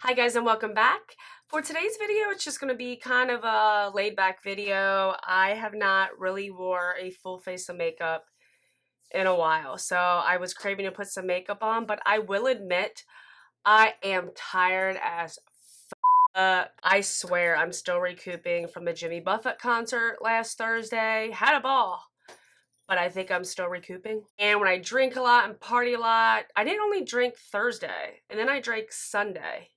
Hi guys and welcome back. For today's video, it's just going to be kind of a laid back video. I have not really wore a full face of makeup in a while, so I was craving to put some makeup on, but I will admit I am tired as I swear I'm still recouping from the Jimmy Buffett concert last Thursday. Had a ball, but I think I'm still recouping. And when I drink a lot and party a lot, I didn't only drink Thursday, and then I drank Sunday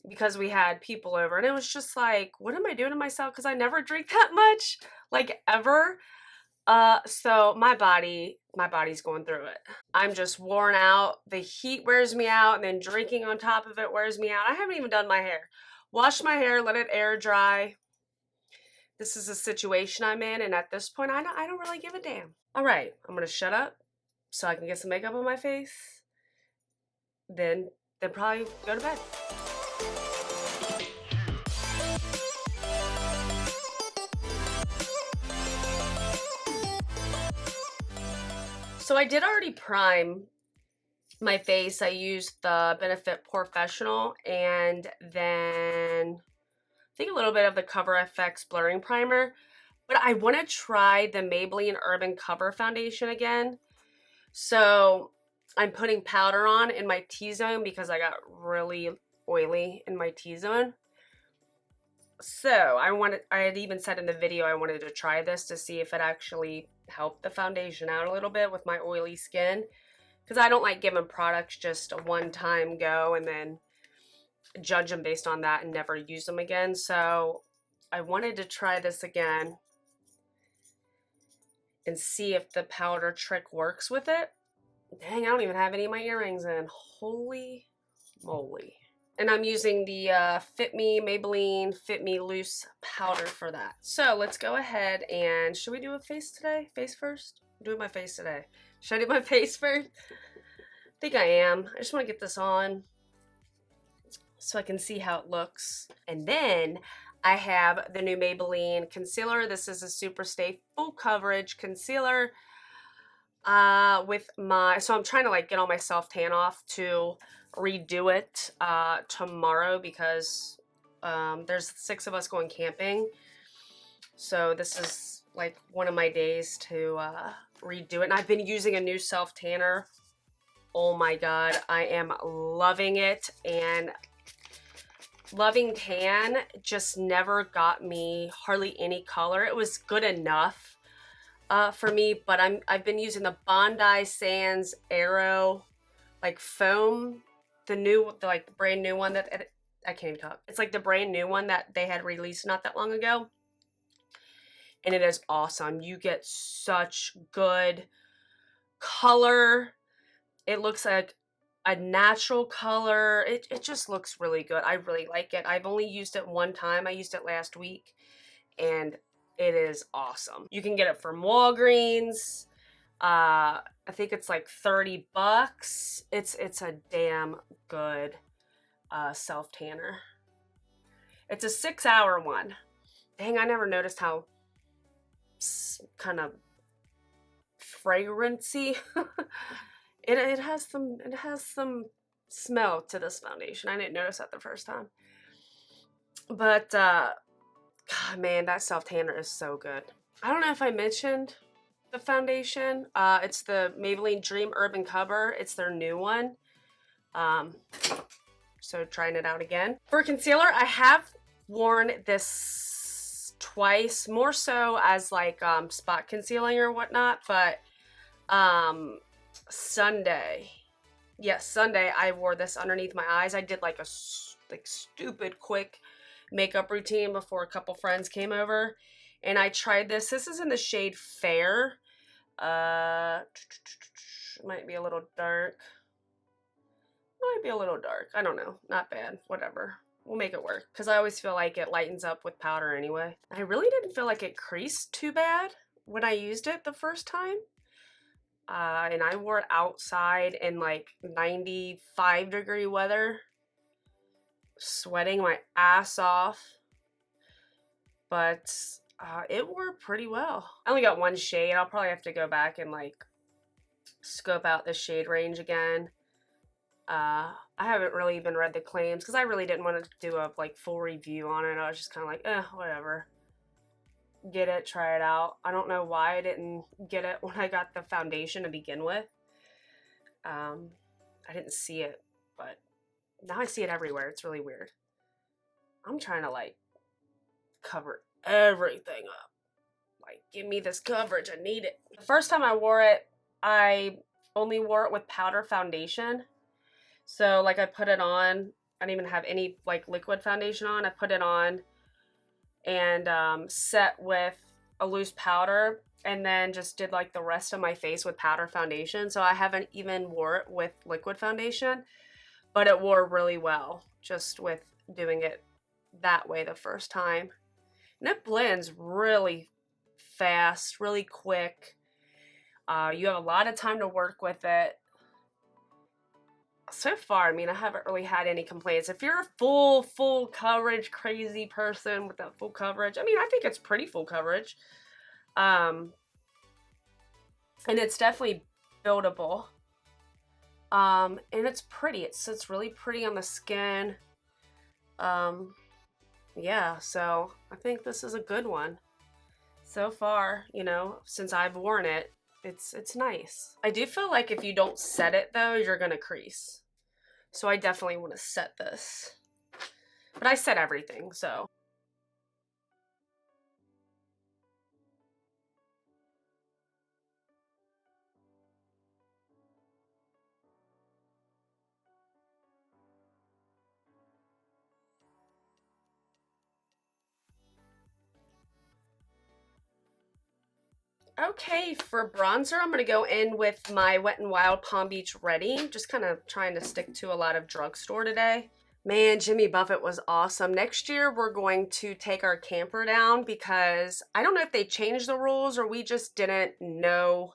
because we had people over, and it was just like, what am I doing to myself? Because I never drink that much, like ever. So my body's going through it. I'm just worn out. The heat wears me out, and then drinking on top of it wears me out. I haven't even done my hair. Washed my hair, let it air dry. This is a situation I'm in, and at this point, I don't really give a damn. All right, I'm gonna shut up so I can get some makeup on my face. Then probably go to bed. So I did already prime my face. I used the Benefit Professional and then I think a little bit of the Cover FX Blurring Primer. But I want to try the Maybelline Urban Cover Foundation again. So I'm putting powder on in my T-zone because I got really oily in my T-zone. So I had even said in the video I wanted to try this to see if it actually helped the foundation out a little bit with my oily skin. Because I don't like giving products just a one-time go and then judge them based on that and never use them again. So I wanted to try this again and see if the powder trick works with it. Dang, I don't even have any of my earrings in. Holy moly. And I'm using the Fit Me Maybelline Fit Me Loose powder for that. So let's go ahead and, should we do a face today? Face first? I'm doing my face today. Should I do my face first? I think I am. I just want to get this on so I can see how it looks. And then I have the new Maybelline concealer. This is a Super Stay Full Coverage Concealer. So I'm trying to like get all my self-tan off to redo it tomorrow because there's 6 of us going camping. So this is like one of my days to redo it. And I've been using a new self-tanner. Oh my god, I am loving it. And Loving Tan just never got me hardly any color. It was good enough for me, but I've been using the Bondi Sands Aero like foam, the brand new one that I can't even talk. It's like the brand new one that they had released not that long ago, and it is awesome. You get such good color. It looks like a natural color. It just looks really good. I really like it. I've only used it one time. I used it last week, and it is awesome. You can get it from Walgreens. I think it's like 30 bucks. It's a damn good self tanner. It's a 6-hour one. Dang, I never noticed how kind of fragrancy. it has some smell to this foundation. I didn't notice that the first time. But God, man, that self tanner is so good. I don't know if I mentioned the foundation. It's the Maybelline Dream Urban Cover. It's their new one. So trying it out again. For concealer, I have worn this twice, more so as like spot concealing or whatnot, but Sunday, yes, Sunday, I wore this underneath my eyes. I did like a stupid quick makeup routine before a couple friends came over, and I tried this. This is in the shade Fair. Might be a little dark. Might be a little dark. I don't know. Not bad. Whatever. We'll make it work because I always feel like it lightens up with powder anyway. I really didn't feel like it creased too bad when I used it the first time. And I wore it outside in like 95-degree weather, sweating my ass off, but it wore pretty well. I only got one shade. I'll probably have to go back and like scope out the shade range again. I haven't really even read the claims because I really didn't want to do a like full review on it. I was just kind of like, whatever. Get it, try it out. I don't know why I didn't get it when I got the foundation to begin with. I didn't see it, but now I see it everywhere. It's really weird. I'm trying to like cover everything up. Like, give me this coverage. I need it. The first time I wore it, I only wore it with powder foundation. So like I put it on. I didn't even have any like liquid foundation on. I put it on and set with a loose powder, and then just did like the rest of my face with powder foundation. So I haven't even wore it with liquid foundation, but it wore really well just with doing it that way the first time. And it blends really fast, really quick. You have a lot of time to work with it. So far, I mean, I haven't really had any complaints. If you're a full coverage crazy person with that full coverage, I mean, I think it's pretty full coverage. And it's definitely buildable. And it's pretty. It sits really pretty on the skin. Yeah, so I think this is a good one. So far, you know, since I've worn it, it's nice. I do feel like if you don't set it though, you're gonna crease. So I definitely want to set this. But I set everything, so. Okay, for bronzer, I'm going to go in with my Wet n Wild Palm Beach Ready. Just kind of trying to stick to a lot of drugstore today. Man, Jimmy Buffett was awesome. Next year, we're going to take our camper down because I don't know if they changed the rules or we just didn't know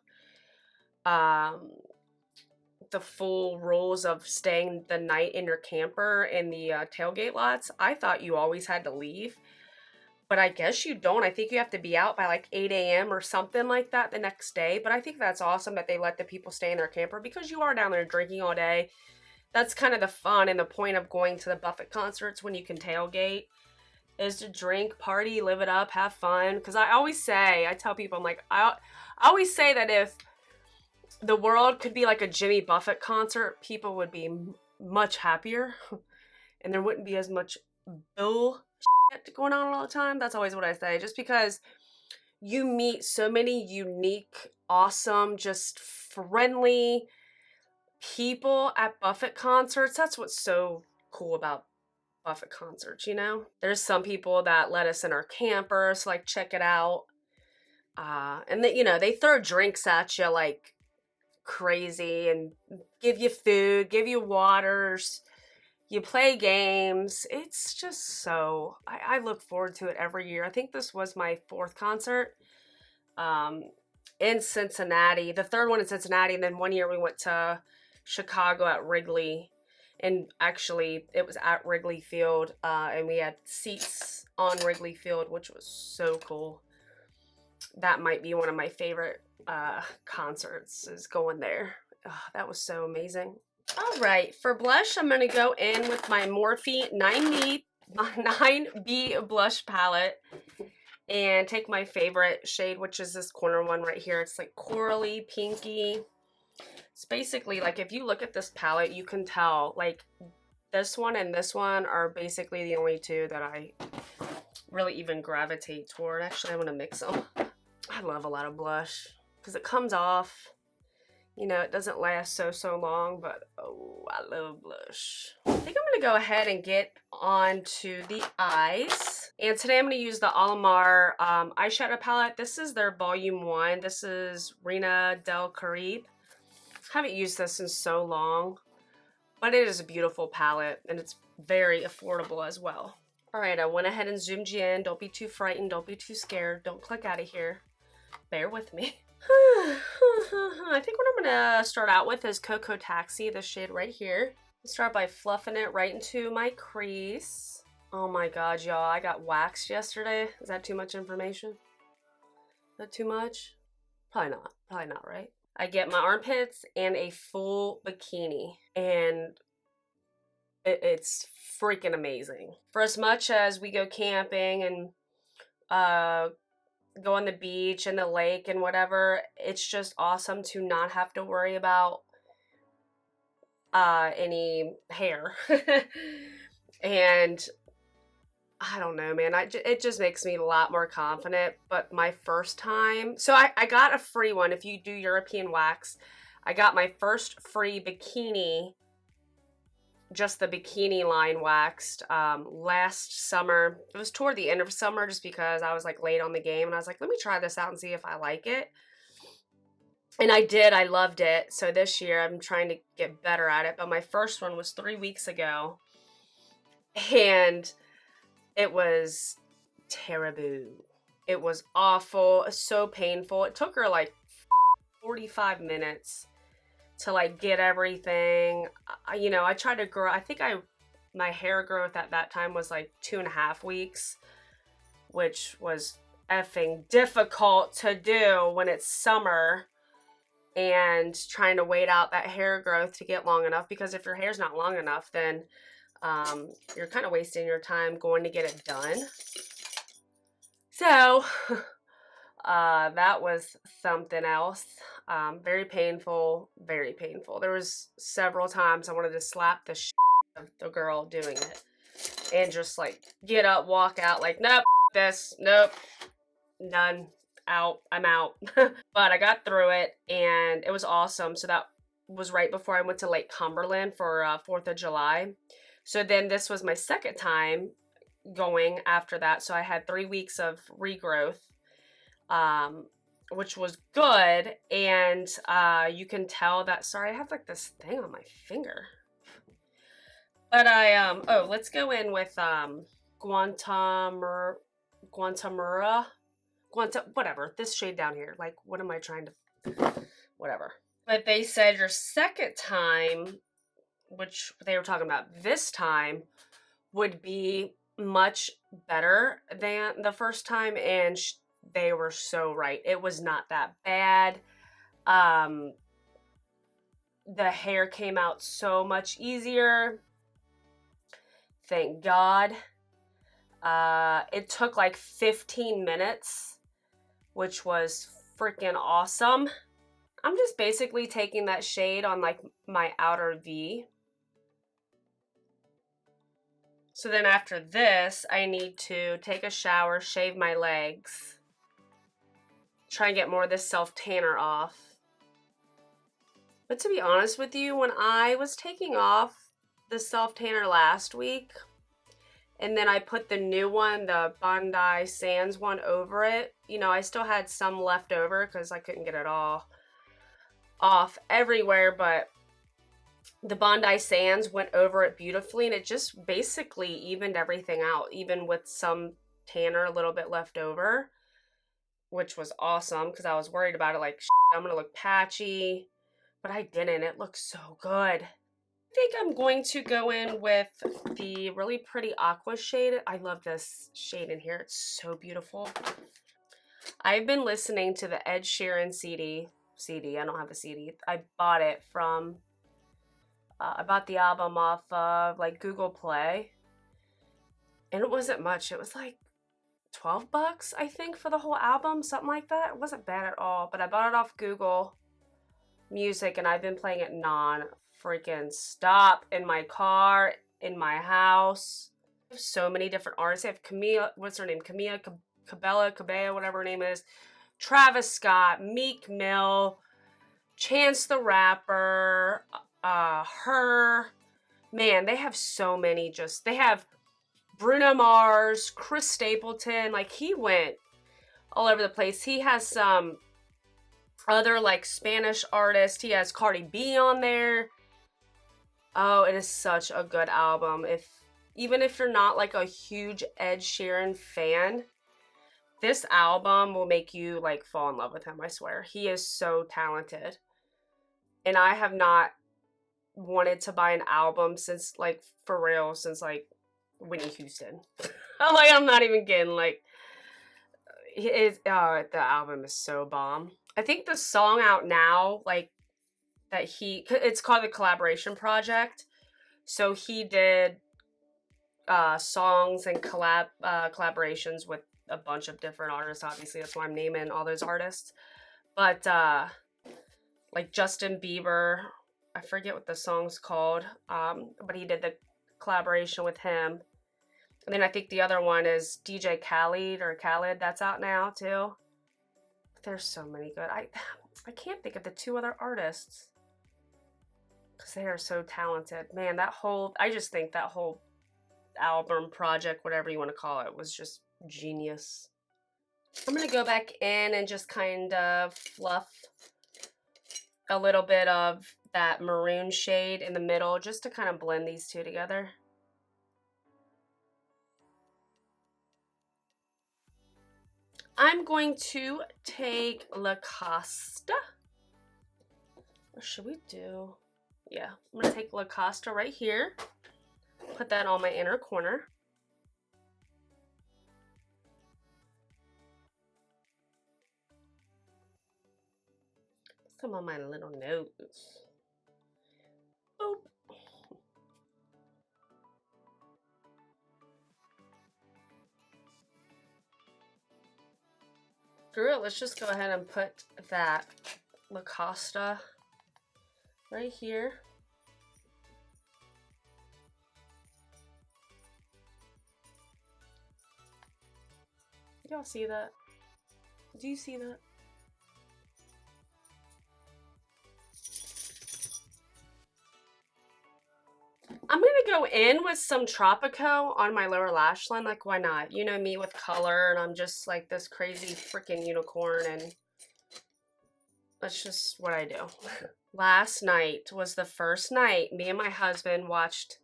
the full rules of staying the night in your camper in the tailgate lots. I thought you always had to leave. But I guess you don't. I think you have to be out by like 8 a.m. or something like that the next day. But I think that's awesome that they let the people stay in their camper because you are down there drinking all day. That's kind of the fun and the point of going to the Buffett concerts when you can tailgate is to drink, party, live it up, have fun. Because I tell people, I'm like, I always say that if the world could be like a Jimmy Buffett concert, people would be much happier and there wouldn't be as much bull going on all the time. That's always what I say, just because you meet so many unique, awesome, just friendly people at Buffett concerts. That's what's so cool about Buffett concerts, you know? There's some people that let us in our camper, so like check it out. And they, you know, they throw drinks at you like crazy and give you food, give you waters. You play games. It's just so, I look forward to it every year. I think this was my 4th concert in Cincinnati. The 3rd one in Cincinnati. And then one year we went to Chicago at Wrigley. And actually, it was at Wrigley Field. And we had seats on Wrigley Field, which was so cool. That might be one of my favorite concerts is going there. Oh, that was so amazing. All right, for blush, I'm going to go in with my Morphe 9B blush palette and take my favorite shade, which is this corner one right here. It's like corally, pinky. It's basically like if you look at this palette, you can tell like this one and this one are basically the only two that I really even gravitate toward. Actually, I want to mix them. I love a lot of blush because it comes off. You know, it doesn't last so long, but oh, I love blush. I think I'm going to go ahead and get on to the eyes. And today I'm going to use the Alamar eyeshadow palette. This is their volume 1. This is Reina del Caribe. Haven't used this in so long, but it is a beautiful palette and it's very affordable as well. All right, I went ahead and zoomed you in. Don't be too frightened. Don't be too scared. Don't click out of here. Bear with me. I think what I'm going to start out with is Cocoa Taxi, the shade right here. Start by fluffing it right into my crease. Oh my god, y'all, I got waxed yesterday. Is that too much information? Is that too much? Probably not. Probably not, right? I get my armpits and a full bikini. And It's freaking amazing. For as much as we go camping and uh, go on the beach and the lake and whatever, it's just awesome to not have to worry about any hair. And I don't know, man. It just makes me a lot more confident. But my first time, so I got a free one. If you do European wax, I got my first free bikini, just the bikini line waxed last summer. It was toward the end of summer just because I was like late on the game. And I was like, let me try this out and see if I like it. And I did. I loved it. So this year I'm trying to get better at it. But my first one was 3 weeks ago. And it was terrible. It was awful, so painful. It took her like 45 minutes to like get everything. I tried to grow. I think my hair growth at that time was like 2.5 weeks, which was effing difficult to do when it's summer and trying to wait out that hair growth to get long enough, because if your hair's not long enough, then you're kind of wasting your time going to get it done. So that was something else. Very painful, very painful. There was several times I wanted to slap the shit of the girl doing it and just like get up, walk out, like, nope, this, nope, done, out, I'm out. But I got through it and it was awesome. So that was right before I went to Lake Cumberland for 4th of July. So then this was my second time going after that. So I had 3 weeks of regrowth, which was good. And you can tell that, sorry, I have like this thing on my finger. But let's go in with Guantamura, whatever, this shade down here. Like, what am I trying to, whatever. But they said your second time, which they were talking about this time, would be much better than the first time, and they were so right. It was not that bad. The hair came out so much easier. Thank God. It took like 15 minutes, which was freaking awesome. I'm just basically taking that shade on like my outer V. So then after this, I need to take a shower, shave my legs, try and get more of this self-tanner off. But to be honest with you, when I was taking off the self-tanner last week, and then I put the new one, the Bondi Sands one, over it, I still had some left over because I couldn't get it all off everywhere, but the Bondi Sands went over it beautifully, and it just basically evened everything out, even with some tanner a little bit left over, which was awesome because I was worried about it, like, I'm gonna look patchy, but I didn't. It looks so good. I think I'm going to go in with the really pretty aqua shade. I love this shade in here. It's so beautiful. I've been listening to the Ed Sheeran CD. I don't have a CD. I bought it from... I bought the album off of like Google Play, and it wasn't much. It was like $12, I think, for the whole album, something like that. It wasn't bad at all, but I bought it off Google Music, and I've been playing it non-freaking stop in my car, in my house. I have so many different artists. I have Camila, what's her name? Cabella, whatever her name is. Travis Scott, Meek Mill, Chance the Rapper, her, man, they have so many. They have Bruno Mars, Chris Stapleton, like, he went all over the place. He has some other like Spanish artists. He has Cardi B on there. Oh, it is such a good album. Even if you're not like a huge Ed Sheeran fan, this album will make you like fall in love with him, I swear. He is so talented. And I have not wanted to buy an album since, like, for real, since like Whitney Houston. Like, I'm not even kidding. Like, the album is so bomb. I think the song out now, like, it's called the Collaboration Project. So he did songs and collaborations with a bunch of different artists. Obviously, that's why I'm naming all those artists. But like Justin Bieber, I forget what the song's called, but he did the collaboration with him. And then I think the other one is DJ Khaled, that's out now too. There's so many good. I can't think of the two other artists because they are so talented. Man, I just think that whole album project, whatever you want to call it, was just genius. I'm going to go back in and just kind of fluff a little bit of that maroon shade in the middle just to kind of blend these two together. I'm going to take La Costa. Or should we do... Yeah, I'm going to take La Costa right here. Put that on my inner corner. Some on my little nose. Boop. Screw it, let's just go ahead and put that La Costa right here. Y'all see that? Do you see that? I'm gonna go in with some Tropico on my lower lash line, like why not? You know me with color, and I'm just like this crazy freaking unicorn, and that's just what I do. Last night was the first night me and my husband watched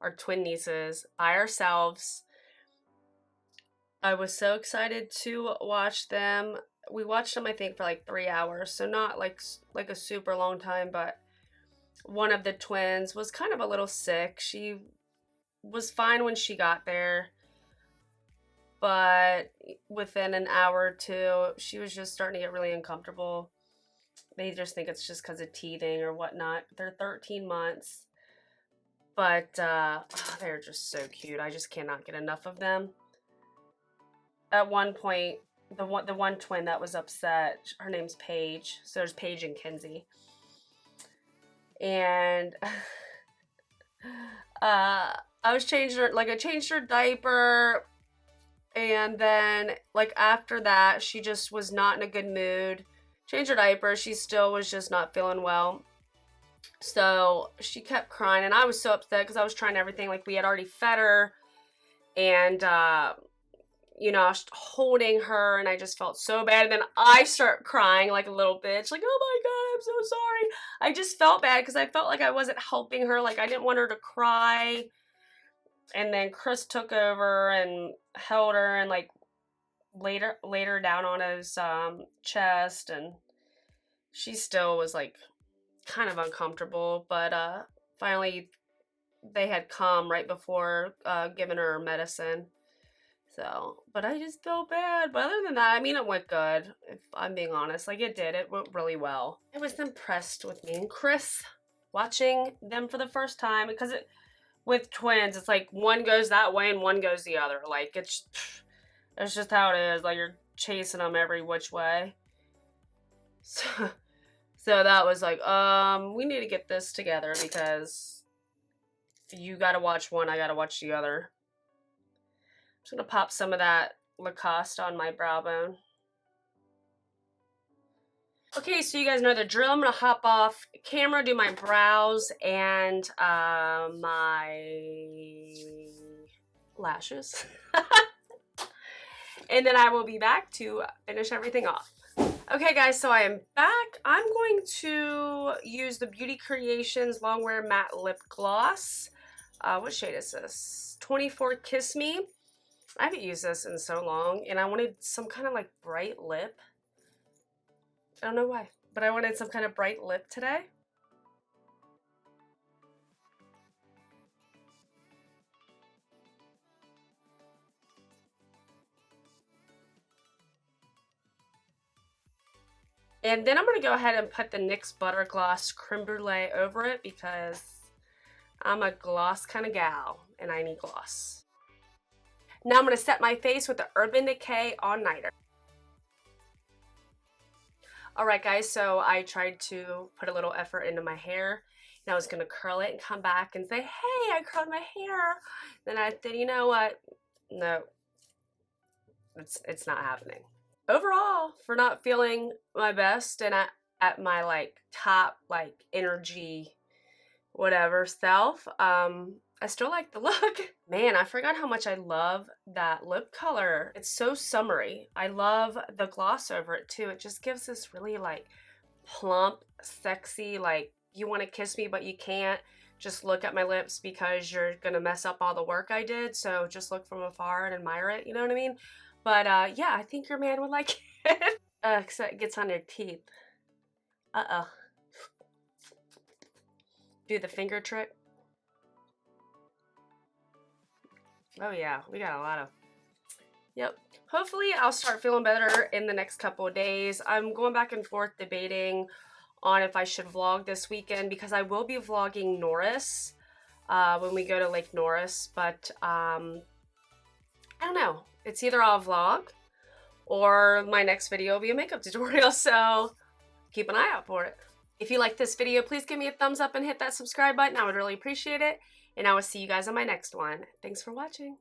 our twin nieces by ourselves. I was so excited to watch them. We watched them, I think, for like 3 hours, so not like a super long time, but one of the twins was kind of a little sick. She was fine when she got there, but within an hour or two, she was just starting to get really uncomfortable. They just think it's just because of teething or whatnot. They're 13 months, but they're just so cute. I just cannot get enough of them. At one point, the one twin that was upset, her name's Paige. So there's Paige and Kinsey. And I changed her diaper, and then like after that she just was not in a good mood. Changed her diaper, she still was just not feeling well, so she kept crying, and I was so upset because I was trying everything. Like, we had already fed her, and you know, I was holding her, and I just felt so bad. And then I start crying like a little bitch, like, oh my God, I'm so sorry. I just felt bad because I felt like I wasn't helping her. Like, I didn't want her to cry. And then Chris took over and held her and like laid her down on his chest, and she still was like kind of uncomfortable. But finally they had come right before giving her medicine. So, but I just felt bad. But other than that, I mean, it went good. If I'm being honest, like it did. It went really well. I was impressed with me and Chris watching them for the first time, because with twins, it's like one goes that way and one goes the other. Like it's just how it is. Like, you're chasing them every which way. So that was like, we need to get this together because you gotta watch one, I gotta watch the other. I'm just gonna pop some of that Lacoste on my brow bone. Okay, so you guys know the drill. I'm gonna hop off camera, do my brows and my lashes. And then I will be back to finish everything off. Okay guys, so I am back. I'm going to use the Beauty Creations Longwear Matte Lip Gloss. What shade is this? 24 Kiss Me. I haven't used this in so long, and I wanted some kind of like bright lip. I don't know why, but I wanted some kind of bright lip today. And then I'm going to go ahead and put the NYX Butter Gloss Creme Brulee over it because I'm a gloss kind of gal, and I need gloss. Now I'm going to set my face with the Urban Decay All Nighter. Alright guys, so I tried to put a little effort into my hair, and I was going to curl it and come back and say, hey, I curled my hair. Then I said, you know what? No, it's not happening. Overall, for not feeling my best and at my like top like energy whatever self, I still like the look. Man, I forgot how much I love that lip color. It's so summery. I love the gloss over it too. It just gives this really like plump, sexy, like you want to kiss me but you can't. Just look at my lips because you're gonna mess up all the work I did. So just look from afar and admire it, you know what I mean? But yeah, I think your man would like it. Except it gets on your teeth. Uh-oh. Do the finger trick. Oh yeah, we got a lot of... Yep. Hopefully I'll start feeling better in the next couple of days. I'm going back and forth debating on if I should vlog this weekend because I will be vlogging Norris when we go to Lake Norris. But I don't know. It's either I'll vlog or my next video will be a makeup tutorial. So keep an eye out for it. If you like this video, please give me a thumbs up and hit that subscribe button. I would really appreciate it. And I will see you guys on my next one. Thanks for watching.